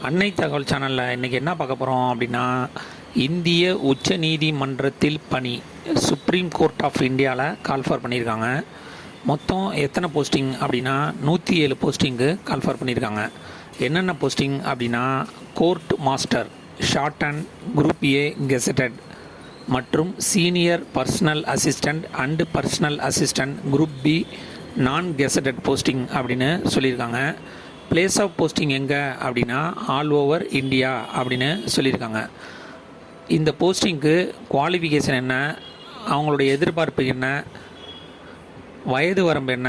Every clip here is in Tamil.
அன்னை தகவல் சேனலில் இன்றைக்கி என்ன பார்க்க போகிறோம் அப்படின்னா, இந்திய உச்ச நீதிமன்றத்தில் பணி சுப்ரீம் கோர்ட் ஆஃப் இந்தியாவில் கால்ஃபர் பண்ணியிருக்காங்க. மொத்தம் எத்தனை போஸ்டிங் அப்படின்னா 107 போஸ்டிங்கு கால்ஃபர் பண்ணியிருக்காங்க. என்னென்ன போஸ்டிங் அப்படின்னா, court master, shorthand group A gazetted மற்றும் senior personal assistant and personal assistant group B non gazetted posting அப்படின்னு சொல்லியிருக்காங்க. பிளேஸ் ஆஃப் போஸ்டிங் எங்கே அப்படின்னா ஆல் ஓவர் இந்தியா அப்படின்னு சொல்லியிருக்காங்க. இந்த போஸ்டிங்க்கு குவாலிஃபிகேஷன் என்ன, அவங்களுடைய எதிர்பார்ப்பு என்ன, வயது வரம்பு என்ன,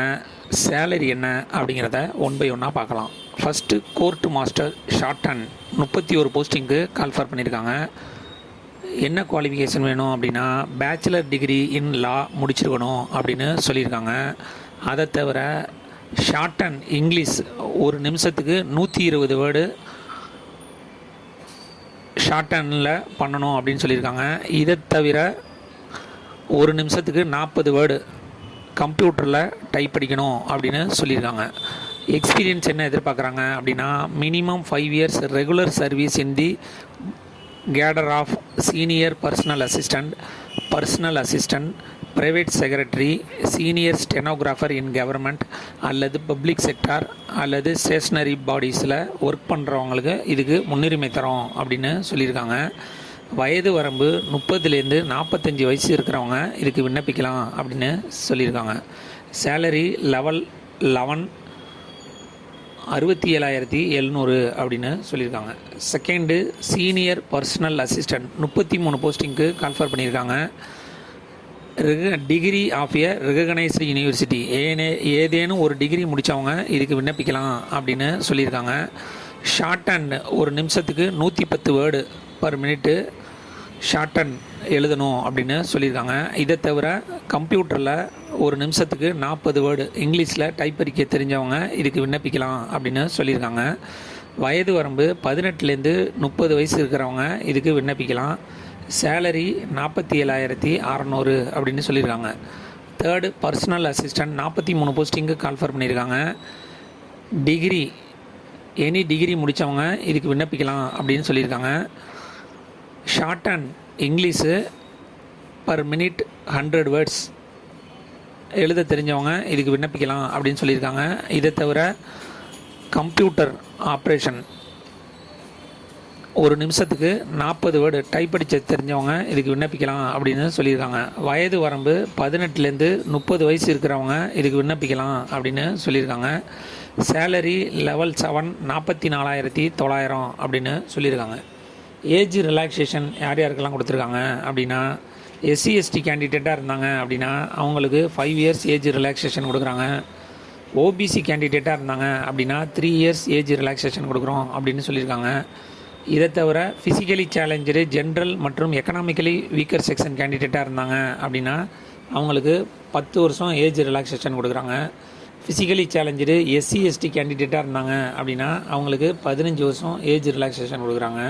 சேலரி என்ன அப்படிங்கிறத ஒன் பை ஒன்னாக பார்க்கலாம். First court master shorthand 31 போஸ்டிங்க்கு கால்ஃபர் பண்ணியிருக்காங்க. என்ன குவாலிஃபிகேஷன் வேணும் அப்படின்னா பேச்சுலர் டிகிரி இன் லா முடிச்சிருக்கணும் அப்படின்னு சொல்லியிருக்காங்க. அதை தவிர ஷார்ட் அண்ட் இங்கிலீஷ் ஒரு நிமிஷத்துக்கு 120 வேர்டு ஷார்ட் அண்டில் பண்ணணும் அப்படின்னு சொல்லியிருக்காங்க. இதை தவிர ஒரு நிமிஷத்துக்கு 40 வேர்டு கம்ப்யூட்டரில் டைப் படிக்கணும் அப்படின்னு சொல்லியிருக்காங்க. எக்ஸ்பீரியன்ஸ் என்ன எதிர்பார்க்குறாங்க அப்படின்னா minimum 5 years regular service in the cadre of senior personal assistant private secretary, senior stenographer in government அல்லது பப்ளிக் செக்டார் அல்லது ஸ்டேஷ்னரி பாடிஸில் ஒர்க் பண்ணுறவங்களுக்கு இதுக்கு முன்னுரிமை தரோம் அப்படின்னு சொல்லியிருக்காங்க. வயது வரம்பு 30லேருந்து 45 வயசு இருக்கிறவங்க இதுக்கு விண்ணப்பிக்கலாம் அப்படின்னு சொல்லியிருக்காங்க. சேலரி லெவல் 11 67,700 அப்படின்னு சொல்லியிருக்காங்க. செகண்டு சீனியர் பர்சனல் அசிஸ்டண்ட் 33 போஸ்டிங்க்கு கால்ஃபர் பண்ணியிருக்காங்க. Degree of a recognised university ஏதேனும் ஒரு டிகிரி முடித்தவங்க இதுக்கு விண்ணப்பிக்கலாம் அப்படின்னு சொல்லியிருக்காங்க. ஷார்ட் அண்ட் ஒரு நிமிஷத்துக்கு 110 word per minute short and எழுதணும் அப்படின்னு சொல்லியிருக்காங்க. இதை தவிர கம்ப்யூட்டரில் ஒரு நிமிஷத்துக்கு 40 வேர்டு இங்கிலீஷில் டைப் படிக்க தெரிஞ்சவங்க இதுக்கு விண்ணப்பிக்கலாம் அப்படின்னு சொல்லியிருக்காங்க. வயது வரம்பு 18லேருந்து 30 வயசு இருக்கிறவங்க இதுக்கு விண்ணப்பிக்கலாம். சேலரி 47,600 அப்படின்னு சொல்லியிருக்காங்க. Third personal assistant 43 posting call for பண்ணியிருக்காங்க. எனி டிகிரி முடித்தவங்க இதுக்கு விண்ணப்பிக்கலாம் அப்படின்னு சொல்லியிருக்காங்க. Short and English per minute 100 words எழுத தெரிஞ்சவங்க இதுக்கு விண்ணப்பிக்கலாம் அப்படின்னு சொல்லியிருக்காங்க. இதை தவிர கம்ப்யூட்டர் ஆப்ரேஷன் ஒரு நிமிஷத்துக்கு 40 வேர்டு டைப் படிக்க தெரிஞ்சவங்க இதுக்கு விண்ணப்பிக்கலாம் அப்படின்னு சொல்லியிருக்காங்க. வயது வரம்பு 18லேருந்து 30 வயசு இருக்கிறவங்க இதுக்கு விண்ணப்பிக்கலாம் அப்படின்னு சொல்லியிருக்காங்க. சேலரி லெவல் 7 44,900 அப்படின்னு சொல்லியிருக்காங்க. ஏஜ் ரிலாக்ஸேஷன் யார் யாருக்கெல்லாம் கொடுத்துருக்காங்க அப்படின்னா SC/ST கேண்டிடேட்டாக இருந்தாங்க அப்படின்னா அவங்களுக்கு 5 இயர்ஸ் ஏஜ் ரிலாக்ஸேஷன் கொடுக்குறாங்க. OBC கேண்டிடேட்டாக இருந்தாங்க அப்படின்னா 3 இயர்ஸ் ஏஜ் ரிலாக்ஸேஷன் கொடுக்குறோம் அப்படின்னு சொல்லியிருக்காங்க. இதை தவிர ஃபிசிக்கலி சேலஞ்சரு ஜென்ரல் மற்றும் எக்கனாமிக்கலி வீக்கர் செக்ஷன் கேண்டிடேட்டாக இருந்தாங்க அப்படின்னா அவங்களுக்கு 10 வருஷம் ஏஜ் ரிலாக்ஸேஷன் கொடுக்குறாங்க. ஃபிசிக்கலி சேலஞ்சரு SC/ST கேண்டிடேட்டாக இருந்தாங்க அப்படின்னா அவங்களுக்கு 15 வருஷம் ஏஜ் ரிலாக்ஸேஷன் கொடுக்குறாங்க.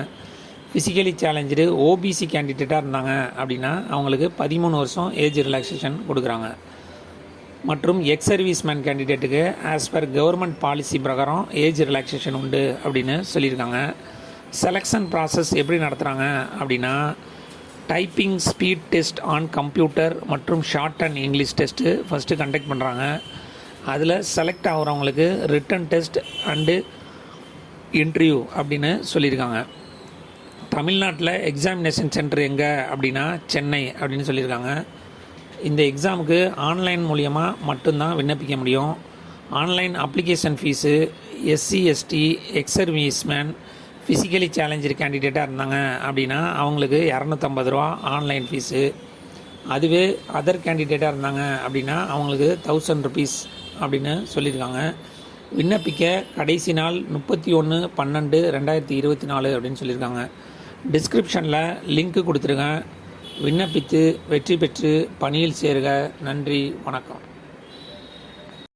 ஃபிசிக்கலி சேலஞ்சரு OBC கேண்டிடேட்டாக இருந்தாங்க அப்படின்னா அவங்களுக்கு 13 வருஷம் ஏஜ் ரிலாக்ஸேஷன் கொடுக்குறாங்க. மற்றும் எக்ஸ் சர்வீஸ்மேன் கேண்டிடேட்டுக்கு ஆஸ் பர் கவர்மெண்ட் பாலிசி பிரகாரம் ஏஜ் ரிலாக்ஸேஷன் உண்டு அப்படின்னு சொல்லியிருக்காங்க. செலெக்ஷன் ப்ராசஸ் எப்படி நடத்துகிறாங்க அப்படின்னா typing speed test on computer மற்றும் short and English test first conduct பண்ணுறாங்க. அதில் செலக்ட் ஆகிறவங்களுக்கு ரிட்டன் டெஸ்ட் அண்டு இன்டர்வியூ அப்படின்னு சொல்லியிருக்காங்க. தமிழ்நாட்டில் எக்ஸாமினேஷன் சென்டர் எங்கே அப்படின்னா சென்னை அப்படின்னு சொல்லியிருக்காங்க. இந்த எக்ஸாமுக்கு ஆன்லைன் மூலியமாக மட்டும்தான் விண்ணப்பிக்க முடியும். Online application fees SC/ST ex serviceman physically challenged கேண்டிடேட்டாக இருந்தாங்க அப்படின்னா அவங்களுக்கு 250 ரூபா ஆன்லைன் ஃபீஸு. அதுவே அதர் கேண்டிடேட்டாக இருந்தாங்க அப்படின்னா அவங்களுக்கு 1000 ருபீஸ் அப்படின்னு சொல்லியிருக்காங்க. விண்ணப்பிக்க கடைசி நாள் 31/12/2024 அப்படின்னு சொல்லியிருக்காங்க. டிஸ்கிரிப்ஷனில் லிங்க்கு கொடுத்துருங்க. விண்ணப்பித்து வெற்றி பெற்று பணியில் சேருக. நன்றி, வணக்கம்.